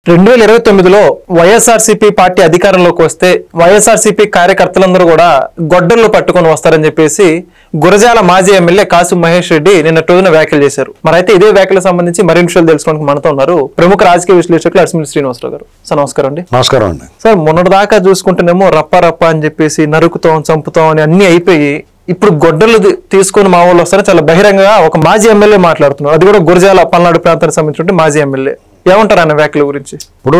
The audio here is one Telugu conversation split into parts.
2029లో వైఎస్ఆర్సీపీ పార్టీ అధికారంలోకి వస్తే వైఎస్ఆర్సీపీ కార్యకర్తలందరూ కూడా గొడ్డళ్ళు పట్టుకొని వస్తారని చెప్పేసి గురజాల మాజీ ఎమ్మెల్యే కాసు మహేష్ రెడ్డి నిన్న రోజున వ్యాఖ్యలు చేశారు. మరైతే ఇదే వ్యాఖ్యలకు సంబంధించి మరిన్ని విషయాలు తెలుసుకోవడానికి మనతో ఉన్నారు ప్రముఖ రాజకీయ విశ్లేషకులు అర్సిమిల్లి శ్రీనివాసరావు గారు. సార్ నమస్కారం అండి. నమస్కారం అండి. సార్ మొన్నటి దాకా చూసుకుంటేనేమో రప్ప అని చెప్పేసి నరుకుతాం చంపుతాం అని అన్ని అయిపోయి ఇప్పుడు గొడ్డలు తీసుకొని మా వాళ్ళు వస్తారని చాలా బహిరంగంగా ఒక మాజీ ఎమ్మెల్యే మాట్లాడుతున్నారు. అది కూడా గురజాల పల్నాడు ప్రాంతానికి సంబంధించిన మాజీ ఎమ్మెల్యే. ఏమంటారు ఆయన వ్యాఖ్యల గురించి? ఇప్పుడు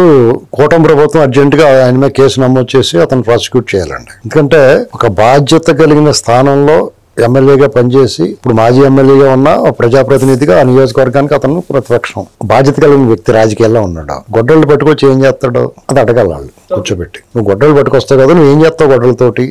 కూటమి ప్రభుత్వం అర్జెంట్ గా ఆయన మీద కేసు నమోదు చేసి అతను ప్రాసిక్యూట్ చేయాలండి. ఎందుకంటే ఒక బాధ్యత కలిగిన స్థానంలో ఎమ్మెల్యేగా పనిచేసి ఇప్పుడు మాజీ ఎమ్మెల్యేగా ఉన్న ప్రజాప్రతినిధిగా ఆ నియోజకవర్గానికి అతను ప్రతిపక్షం బాధ్యత కలిగిన వ్యక్తి రాజకీయాల్లో ఉన్నాడు. గొడ్డలు పట్టుకొచ్చి ఏం చేస్తాడు అది అడగాలి వాళ్ళు కూర్చోబెట్టి. నువ్వు గొడ్డలు పట్టుకొస్తావు కదా, నువ్వు ఏం చేస్తావు గొడ్డలతోటి?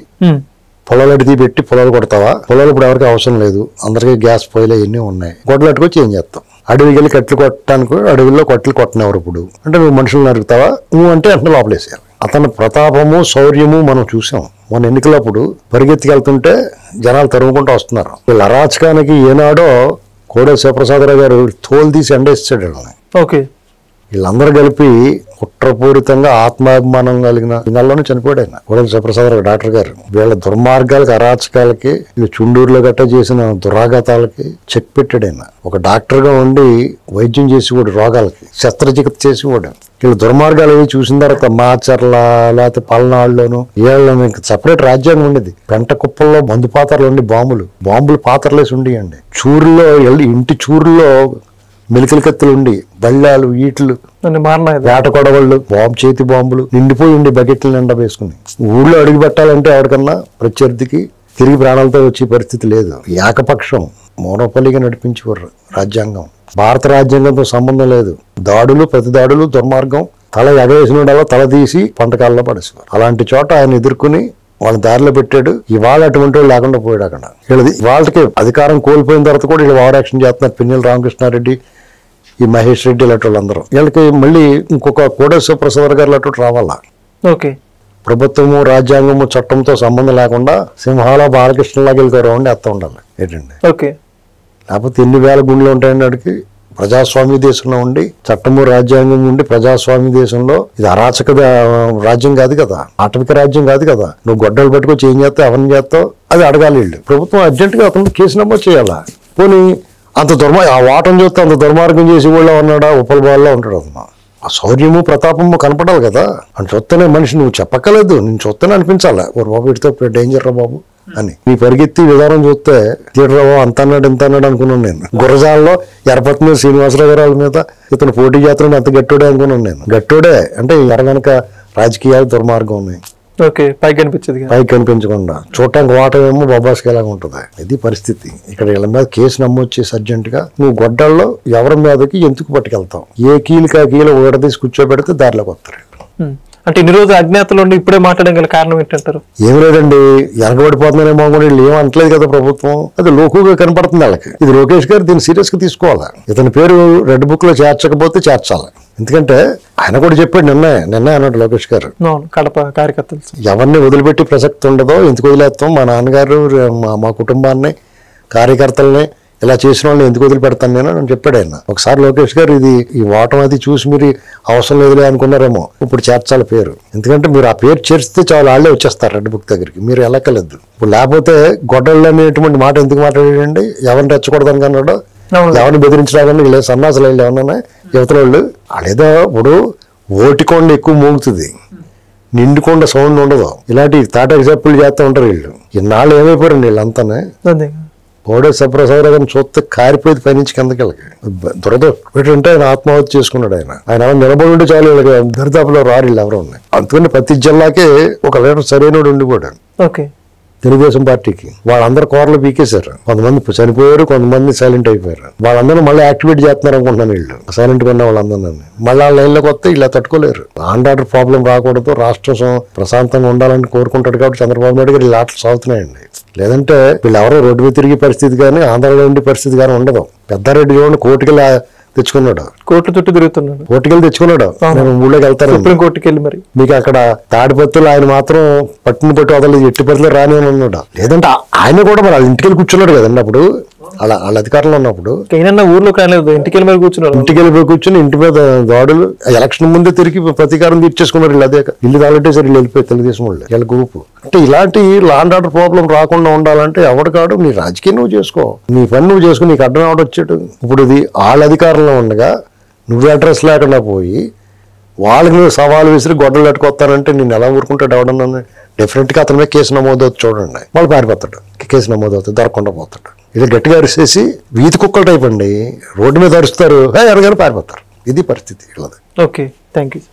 పొలాలు అడిగి పెట్టి పొలాలు కొడతావా? పొలాలు ఇప్పుడు ఎవరికి అవసరం లేదు, అందరికీ గ్యాస్ పొయ్యిలు ఇవన్నీ ఉన్నాయి. గొడ్డలు పట్టుకొచ్చి ఏం చేస్తావు? అడవికి వెళ్ళి కట్లు కొట్టడానికి అడవిలో కట్లు కొట్టనివ్వరు. ఇప్పుడు అంటే నువ్వు మనుషులు నరుకుతావా? నువ్వు అంటే అంటే లోపలేసేయాలి. అతని ప్రతాపము శౌర్యము మనం చూసాం. మొన్న ఎన్నికలప్పుడు పరిగెత్తికెళ్తుంటే జనాలు తరుముకుంటూ వస్తున్నారు. వీళ్ళ అరాచకానికి ఏనాడో కోడెల శివప్రసాదరావు గారు తోలు తీసి ఎండేస్తాడు. ఓకే, వీళ్ళందరూ కలిపి కుట్రపూరితంగా ఆత్మాభిమానం కలిగిన నెలలోనే చనిపోయాడు ఆయన కోడెల శివప్రసాదరావు డాక్టర్ గారు. వీళ్ళ దుర్మార్గాలకి అరాచకాలకి వీళ్ళు చుండూరులో గట్ట చేసిన దురాఘాతాలకి చెక్ పెట్టాడు ఆయన. ఒక డాక్టర్ గా ఉండి వైద్యం చేసేవాడు, రోగాలకి శస్త్రచికిత్స చేసేవాడు. వీళ్ళ దుర్మార్గాలు అవి చూసిన తర్వాత మాచర్ల లేకపోతే పల్నాడులోను ఏళ్ళను ఇంకా సపరేట్ రాజ్యాంగం ఉండేది. పెంట కుప్పల్లో మందు పాత్రలు ఉండి బాంబులు పాత్రలేసి ఉండేయండి. చూరులో ఇంటి చూరులో మెలికల కత్తులు ఉండి బళ్ళాలు ఈట్లు వేట కొడవళ్ళు చేతి బాంబులు నిండిపోయి ఉండి బకెట్లు నిండా వేసుకుని ఊళ్ళో అడుగు పెట్టాలంటే ఎవరికన్నా ప్రత్యర్థికి తిరిగి ప్రాణాలతో వచ్చే పరిస్థితి లేదు. ఏకపక్షం మోనోపలిగా నడిపించేవారు రాజ్యాంగం. భారత రాజ్యాంగంతో సంబంధం లేదు. దాడులు ప్రతి దాడులు దుర్మార్గం. తల ఎగవేసినోడల్లా తల తీసి పంటకాల్లో పడేసేవారు. అలాంటి చోట ఆయన ఎదుర్కొని వాళ్ళ దారిలో పెట్టాడు. ఇవాళ అటువంటి వాళ్ళు లేకుండా పోయాడు. అక్కడ వీళ్ళది వాళ్ళకి అధికారం కోల్పోయిన తర్వాత కూడా వీళ్ళు ఓవర్ యాక్షన్ చేస్తున్నారు. పిన్నెల రామకృష్ణారెడ్డి, ఈ మహేష్ రెడ్డి లాంటి వాళ్ళందరూ. వీళ్ళకి మళ్ళీ ఇంకొక కోడెల శివప్రసాద్ గారు లాంటి రావాలా. ఓకే, ప్రభుత్వము రాజ్యాంగము చట్టంతో సంబంధం లేకుండా సింహాల బాలకృష్ణలాగా వీళ్ళకి రౌండ్ వేస్తూ ఉండాలి ఏంటండి. ఓకే, లేకపోతే ఎన్ని వేల గుండెలు ఉంటాయండి వాడికి. ప్రజాస్వామ్య దేశంలో ఉండి చట్టము రాజ్యాంగం ఉండి ప్రజాస్వామ్య దేశంలో ఇది అరాచక రాజ్యం కాదు కదా, ఆటవిక రాజ్యం కాదు కదా. నువ్వు గొడ్డలు పట్టుకొచ్చి ఏం చేస్తావు, ఎవరిని చేస్తావు అది అడగాలి వీళ్ళు. ప్రభుత్వం అర్జెంటుగా అతను కేసు నమోదు చేయాలా. పోనీ అంత ఆ వాటం చూస్తే అంత దుర్మార్గం చేసి కూడా ఉన్నాడా, ఉప్పల బాల్లో ఉంటాడు అతను. ఆ శౌర్యము ప్రతాపము కనపడాలి కదా. అని చూస్తేనే మనిషి నువ్వు చెప్పక్కలేదు, నేను చూస్తేనే అనిపించాలా ఓ బాబు ఇడితో డేంజర్ రా బాబు అని. నీ పరిగెత్తి విధానం చూస్తే తీడరావు అంత అన్నాడు ఇంత అన్నాడు అనుకున్నాను నేను. గురజాలలో ఎరపతి మీద శ్రీనివాసరావు గారి మీద ఇతను పోటీ చేస్తున్నాడు అంత గట్టోడే అనుకున్నాను నేను. గట్టోడే అంటే ఎరగనక రాజకీయాలు దుర్మార్గం ఉన్నాయి. ఓకే, పైకి కనిపించదు, పైకి కనిపించకుండా చూడటానికి వాటమేమో బాబాస్కేలాగా ఉంటుంది. ఇది పరిస్థితి. ఇక్కడ వీళ్ళ మీద కేసు నమోదు చేసి అర్జెంట్ గా నువ్వు గొడ్డల్లో ఎవరి మీదకి ఎందుకు పట్టుకెళ్తావు? ఏ కీలుకా కీలు ఊడదీసి కూర్చోబెడితే దారిలోకి వస్తారు. అంటే ఇన్ని రోజులు అజ్ఞాతలో ఇప్పుడే మాట్లాడడం గల కారణం ఏంటంటారు? ఏం లేదండి, వెనకబడిపోతున్నారేమో కూడా వీళ్ళు ఏం అనట్లేదు కదా ప్రభుత్వం. అది లోకుగా కనపడుతుంది వాళ్ళకి. ఇది లోకేష్ గారు దీన్ని సీరియస్ గా తీసుకోవాలా. ఇతని పేరు రెడ్ బుక్ లో చేర్చకపోతే చేర్చాలి. ఎందుకంటే ఆయన కూడా చెప్పాడు నిన్న అన్నాడు లోకేష్ గారు, కడప కార్యకర్తలు ఎవరిని వదిలిపెట్టి ప్రసక్తి ఉండదో, ఎందుకు వదిలేస్తాం, మా నాన్నగారు మా కుటుంబాన్ని కార్యకర్తల్ని ఇలా చేసిన వాళ్ళని ఎందుకు వదిలిపెడతాను నేను అని చెప్పాడు ఆయన. ఒకసారి లోకేష్ గారు ఇది ఈ ఓటం అది చూసి మీరు అవసరం లేదులే అనుకున్నారేమో, ఇప్పుడు చేర్చాలి పేరు. ఎందుకంటే మీరు ఆ పేరు చేర్చితే చాలు వాళ్ళే వచ్చేస్తారు రెడ్ బుక్ దగ్గరికి, మీరు వెళ్ళక్కర్లేదు. ఇప్పుడు లేకపోతే గొడ్డళ్ళు అనేటువంటి మాట ఎందుకు మాట్లాడాడండి? ఎవరిని రెచ్చకూడదని కన్నాడు, ఎవరిని బెదిరించడానికి వీళ్ళు సన్నాసులు వీళ్ళు ఏమన్నా యువతల వాళ్ళు. వాళ్ళేదో ఇప్పుడు ఓటికొండ ఎక్కువ మోగుతుంది, నిండుకొండ సౌండ్ ఉండదు. ఇలాంటి తాట ఎగ్జాంపుల్ చేస్తూ ఉంటారు వీళ్ళు. ఇన్నాళ్ళు ఏమైపోయారండి వీళ్ళంతానే. కోడెల శివప్రసాదరావు గారిని చూస్తే కారిపోయేది పైనుంచి కిందకి వెళ్ళకి. దురదృష్టంటే ఆయన ఆత్మహత్య చేసుకున్నాడు. ఆయన నిలబడి ఉంటే చాలు వీళ్ళకి దరిదాపులో రారు వీళ్ళు ఎవరు ఉన్నాయి. అందుకని ప్రతి జిల్లాకే ఒక లీడర్ సరైనడు ఉండిపోయాడు. ఓకే, తెలుగుదేశం పార్టీకి వాళ్ళందరూ కోరలు పీకేశారు. కొంతమంది చనిపోయారు, కొంతమంది సైలెంట్ అయిపోయారు. వాళ్ళందరూ మళ్ళీ యాక్టివేట్ చేస్తున్నారు అనుకుంటున్నాను. వీళ్ళు సైలెంట్ గా ఉన్న వాళ్ళందరూ మళ్ళీ ఆ లైన్లోకి వస్తే ఇలా తట్టుకోలేరు. ఆండ్ ఆర్డర్ ప్రాబ్లం రాకూడదు, రాష్ట్రం ప్రశాంతంగా ఉండాలని కోరుకుంటాడు కాబట్టి చంద్రబాబు నాయుడు గారు ఇలా ఆటలు సాగుతున్నాయండి. లేదంటే వీళ్ళు ఎవరో రోడ్డు మీద తిరిగే పరిస్థితి కానీ ఆంధ్రలో ఉండే పరిస్థితి కానీ ఉండదు. పెద్దారెడ్డి చూడండి కోర్టుకెళ్ళి తెచ్చుకున్నాడు, కోర్టు చుట్టూ తిరుగుతున్నాడు, కోర్టుకెళ్ళి తెచ్చుకున్నాడు. నేను ఊళ్ళోకి వెళ్తాను సుప్రీం కోర్టుకి వెళ్ళి మరి మీకు అక్కడ తాడిపత్రులు ఆయన మాత్రం పట్టిన పట్టు వదలలేదు, ఎట్టి పరిస్థితులు రాని అని ఉన్నాడు. లేదంటే ఆయన కూడా మరి వాళ్ళ ఇంటికెళ్ళి కూర్చున్నాడు కదండి. అప్పుడు వాళ్ళ అధికారంలో ఉన్నప్పుడు అయినా ఊర్లోకి రాలేదు, ఇంటికి వెళ్ళి మరి కూర్చున్నారు. ఇంటికి వెళ్ళిపోయి కూర్చొని ఇంటి మీద దాడులు, ఎలక్షన్ ముందే తిరిగి ప్రతీకారం తీర్చేసుకున్నారు. వీళ్ళు అదే ఇల్లు తాగొట్టేసారి వీళ్ళు వెళ్ళిపోయి తెలుగుదేశం వాళ్ళు వీళ్ళ గ్రూపు. అంటే ఇలాంటి లా అండ్ ఆర్డర్ ప్రాబ్లం రాకుండా ఉండాలంటే ఎవడు కాడు నీ రాజకీయం నువ్వు చేసుకో, నీ పని నువ్వు చేసుకో, నీకు అడ్డం ఎవడు వచ్చేటు. ఇప్పుడు ఇది వాళ్ళ అధికారంలో ఉండగా నువ్వు అడ్రస్ లేకుండా పోయి వాళ్ళకి నువ్వు సవాలు విసిరి గొడ్డలు పెట్టుకొస్తానంటే నేను ఎలా ఊరుకుంటాడు ఎవడన్నా? డెఫినెట్గా అతని మీద కేసు నమోదవుతుంది. చూడండి, వాళ్ళు పారిపోతాడు, కేసు నమోదవుతుంది, దొరకకుండా పోతాడు. ఇది గట్టిగా అరిసేసి వీధి కుక్కల టైప్ అండి, రోడ్డు మీద అరుస్తారు, ఎవరికైనా పారిపోతారు. ఇది పరిస్థితి వీళ్ళది. Okay, thank you.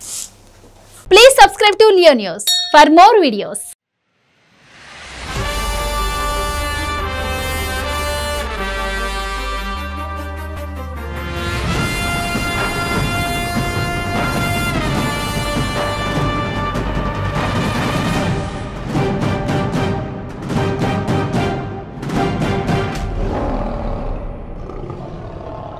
Please subscribe to Leo News for more videos.